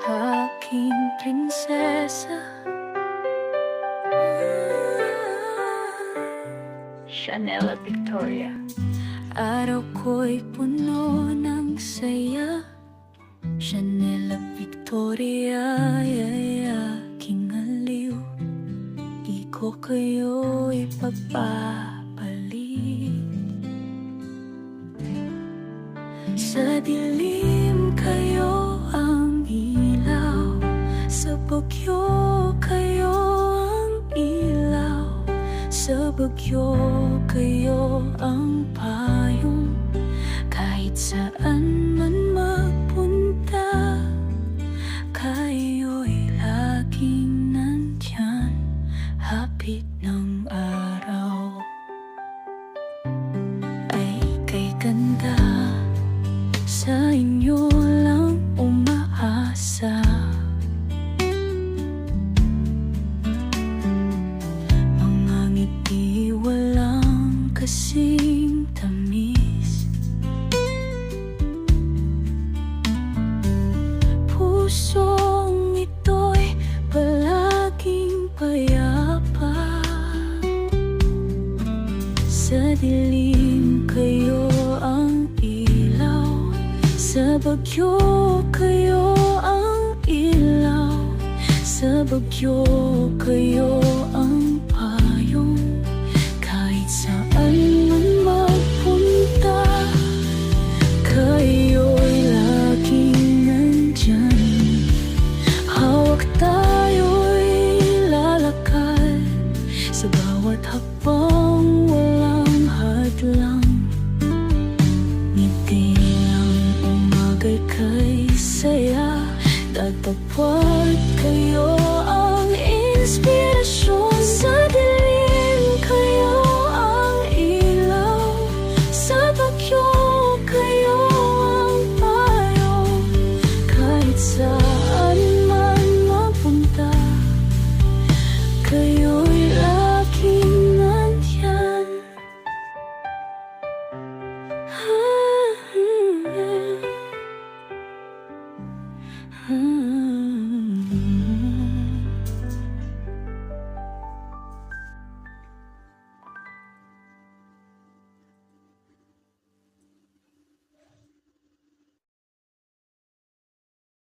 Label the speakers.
Speaker 1: aking prinsesa.
Speaker 2: Chanel at Victoria.
Speaker 1: Araw ko'y puno ng saya, Chanel at Victoria ay aking aliw. Di ko kayo ipagpapalit. Sa dilim kayo ang ilaw, sa bagyo kayo ang ilaw, sa bagyo kayo ang payong. Kahit saan man magpunta, kayo'y laging nandyan, hapit ng araw. Ay kay ganda, sa inyo lang umaasa. Mga ngiti walang kasing tamis, pusong ito'y palaging payapa. Sa dilim kayo ang ilaw, sa bagyo kayo ang ilaw, sa bagyo kayo ang payong. Kahit saan man magpunta, kayo'y laging nandyan. Hawak tayo'y lalakad, sa bawat hakbang walang hadlang. Ngiti lang umagay kay saya, tatapwat kayo